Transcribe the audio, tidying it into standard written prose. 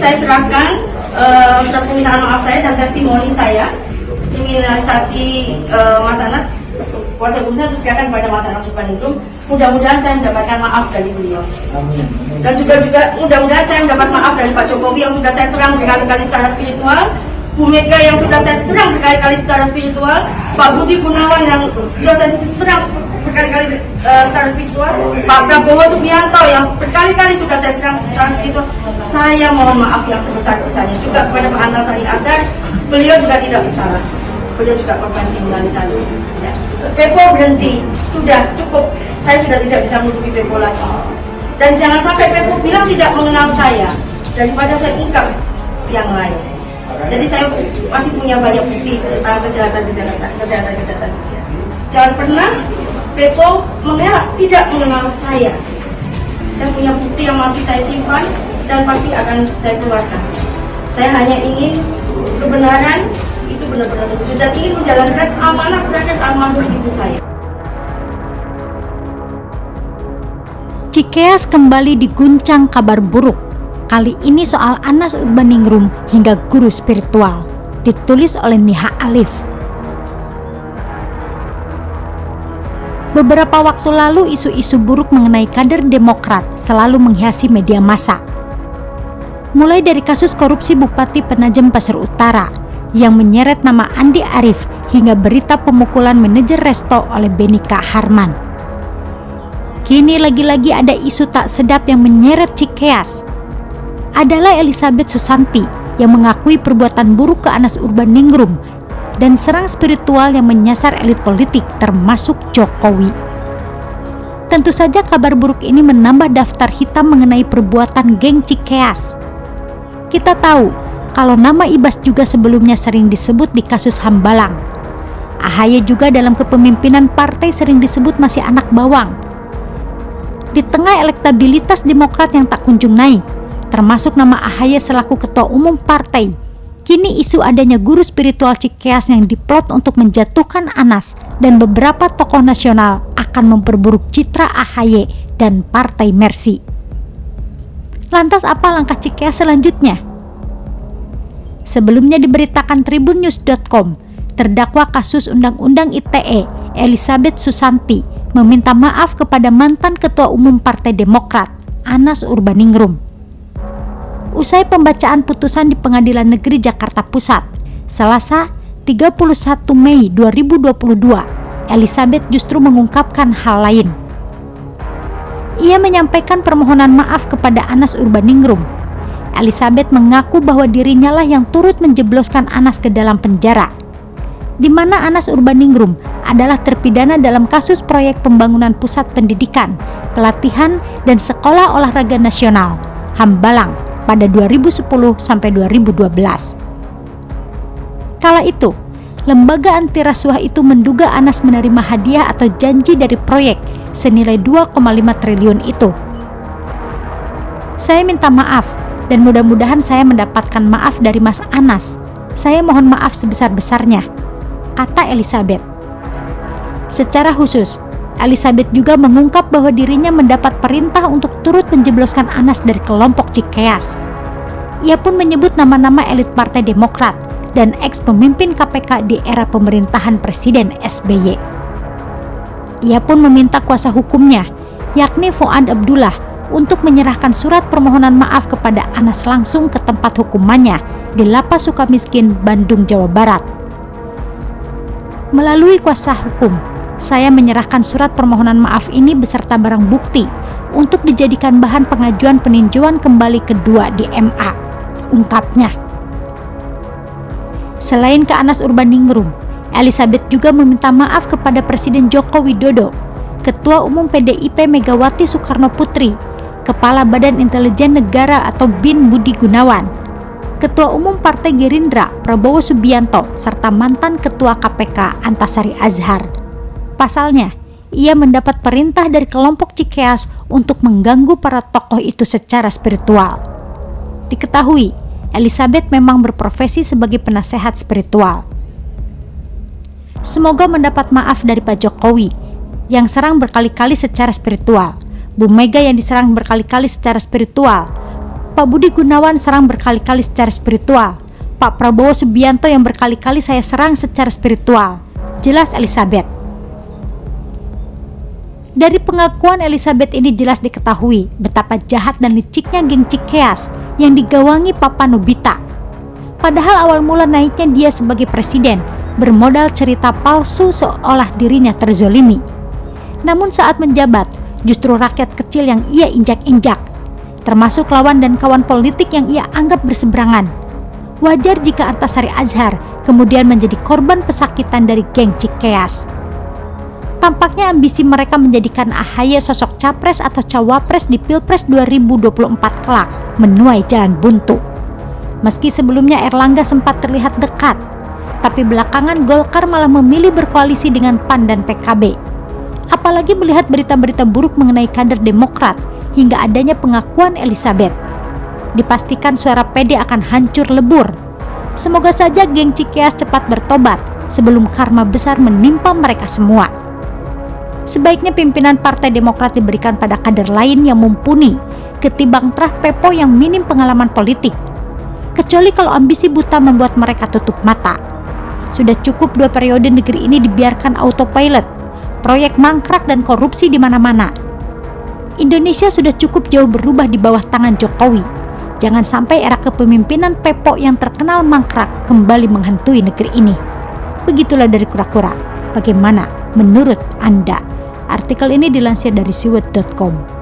saya serahkan surat permintaan maaf saya dan testimoni saya, kriminalisasi Mas Anas. Kuasa hukum saya silakan kepada Mas Anas Urbaningrum. Mudah-mudahan saya mendapatkan maaf dari beliau. Dan juga mudah-mudahan saya mendapat maaf dari Pak Jokowi yang sudah saya serang berkali-kali secara spiritual, Bu Mega yang sudah saya serang berkali-kali secara spiritual, Pak Budi Gunawan yang sudah saya serang berkali-kali secara spiritual, Pak Prabowo Subianto yang berkali-kali sudah saya serang secara spiritual. Saya mohon maaf yang sebesar-besarnya juga kepada Pak Antasari Azhar. Beliau juga tidak bersalah. Beliau juga korban kriminalisasi. Ya. Pepo berhenti, sudah cukup. Saya sudah tidak bisa menutupi Pepo lagi. Dan jangan sampai Pepo bilang tidak mengenal saya, daripada saya ungkap yang lain. Jadi saya masih punya banyak bukti tentang kejahatan. Jangan pernah Pepo mengelak tidak mengenal saya. Saya punya bukti yang masih saya simpan dan pasti akan saya keluarkan. Saya hanya ingin kebenaran itu benar-benar terwujud dan ingin menjalankan amanah rakyat almarhum ibu saya. Cikeas kembali diguncang kabar buruk. Kali ini soal Anas Urbaningrum hingga guru spiritual. Ditulis oleh Niha Alif. Beberapa waktu lalu isu-isu buruk mengenai kader Demokrat selalu menghiasi media massa. Mulai dari kasus korupsi Bupati Penajem Pasir Utara yang menyeret nama Andi Arief hingga berita pemukulan manajer resto oleh Benika Harman. Kini lagi-lagi ada isu tak sedap yang menyeret Cikeas. Adalah Elizabeth Susanti yang mengakui perbuatan buruk ke Anas Urbaningrum dan serang spiritual yang menyasar elit politik termasuk Jokowi. Tentu saja kabar buruk ini menambah daftar hitam mengenai perbuatan geng Cikeas. Kita tahu kalau nama Ibas juga sebelumnya sering disebut di kasus Hambalang. AHY juga dalam kepemimpinan partai sering disebut masih anak bawang. Di tengah elektabilitas Demokrat yang tak kunjung naik, termasuk nama AHY selaku ketua umum partai, kini isu adanya guru spiritual Cikeas yang diplot untuk menjatuhkan Anas dan beberapa tokoh nasional akan memperburuk citra AHY dan Partai Mercy. Lantas apa langkah Cikeas selanjutnya? Sebelumnya diberitakan tribunnews.com, terdakwa kasus Undang-Undang ITE Elizabeth Susanti meminta maaf kepada mantan Ketua Umum Partai Demokrat Anas Urbaningrum. Usai pembacaan putusan di Pengadilan Negeri Jakarta Pusat, Selasa 31 Mei 2022, Elizabeth justru mengungkapkan hal lain. Ia menyampaikan permohonan maaf kepada Anas Urbaningrum. Elizabeth mengaku bahwa dirinya lah yang turut menjebloskan Anas ke dalam penjara, di mana Anas Urbaningrum adalah terpidana dalam kasus proyek pembangunan pusat pendidikan, pelatihan, dan sekolah olahraga nasional, Hambalang, pada 2010 sampai 2012. Kala itu, lembaga anti rasuah itu menduga Anas menerima hadiah atau janji dari proyek senilai 2,5 triliun itu. Saya minta maaf dan mudah-mudahan saya mendapatkan maaf dari Mas Anas. Saya mohon maaf sebesar-besarnya, kata Elizabeth. Secara khusus, Elizabeth juga mengungkap bahwa dirinya mendapat perintah untuk turut menjebloskan Anas dari kelompok Cikeas. Ia pun menyebut nama-nama elit Partai Demokrat dan ex-pemimpin KPK di era pemerintahan Presiden SBY. Ia pun meminta kuasa hukumnya, yakni Fuad Abdullah, untuk menyerahkan surat permohonan maaf kepada Anas langsung ke tempat hukumannya di Lapas Sukamiskin, Bandung, Jawa Barat. Melalui kuasa hukum, saya menyerahkan surat permohonan maaf ini beserta barang bukti untuk dijadikan bahan pengajuan peninjauan kembali kedua di MA, ungkapnya. Selain ke Anas Urbaningrum, Elizabeth juga meminta maaf kepada Presiden Joko Widodo, Ketua Umum PDIP Megawati Soekarno Putri, Kepala Badan Intelijen Negara atau BIN Budi Gunawan, Ketua Umum Partai Gerindra Prabowo Subianto, serta mantan Ketua KPK Antasari Azhar. Pasalnya, ia mendapat perintah dari kelompok Cikeas untuk mengganggu para tokoh itu secara spiritual. Diketahui, Elizabeth memang berprofesi sebagai penasehat spiritual. Semoga mendapat maaf dari Pak Jokowi yang serang berkali-kali secara spiritual, Bu Mega yang diserang berkali-kali secara spiritual, Pak Budi Gunawan serang berkali-kali secara spiritual. Pak Prabowo Subianto yang berkali-kali saya serang secara spiritual. Jelas Elizabeth. Dari pengakuan Elizabeth ini jelas diketahui betapa jahat dan liciknya geng Cikeas yang digawangi Papa Nobita. Padahal awal mula naiknya dia sebagai presiden bermodal cerita palsu seolah dirinya terzolimi. Namun saat menjabat, justru rakyat kecil yang ia injak-injak, termasuk lawan dan kawan politik yang ia anggap berseberangan. Wajar jika Antasari Azhar kemudian menjadi korban pesakitan dari geng Cikeas. Tampaknya ambisi mereka menjadikan AHY sosok capres atau cawapres di Pilpres 2024 kelak menuai jalan buntu. Meski sebelumnya Erlangga sempat terlihat dekat, tapi belakangan Golkar malah memilih berkoalisi dengan PAN dan PKB. Apalagi melihat berita-berita buruk mengenai kader Demokrat hingga adanya pengakuan Elizabeth. Dipastikan suara PD akan hancur lebur. Semoga saja geng Cikeas cepat bertobat sebelum karma besar menimpa mereka semua. Sebaiknya pimpinan Partai Demokrat diberikan pada kader lain yang mumpuni ketimbang Trah Pepo yang minim pengalaman politik. Kecuali kalau ambisi buta membuat mereka tutup mata. Sudah cukup 2 periode negeri ini dibiarkan autopilot, proyek mangkrak dan korupsi di mana-mana. Indonesia sudah cukup jauh berubah di bawah tangan Jokowi. Jangan sampai era kepemimpinan Pepo yang terkenal mangkrak kembali menghantui negeri ini. Begitulah dari Kura-Kura. Bagaimana menurut Anda? Artikel ini dilansir dari siwet.com.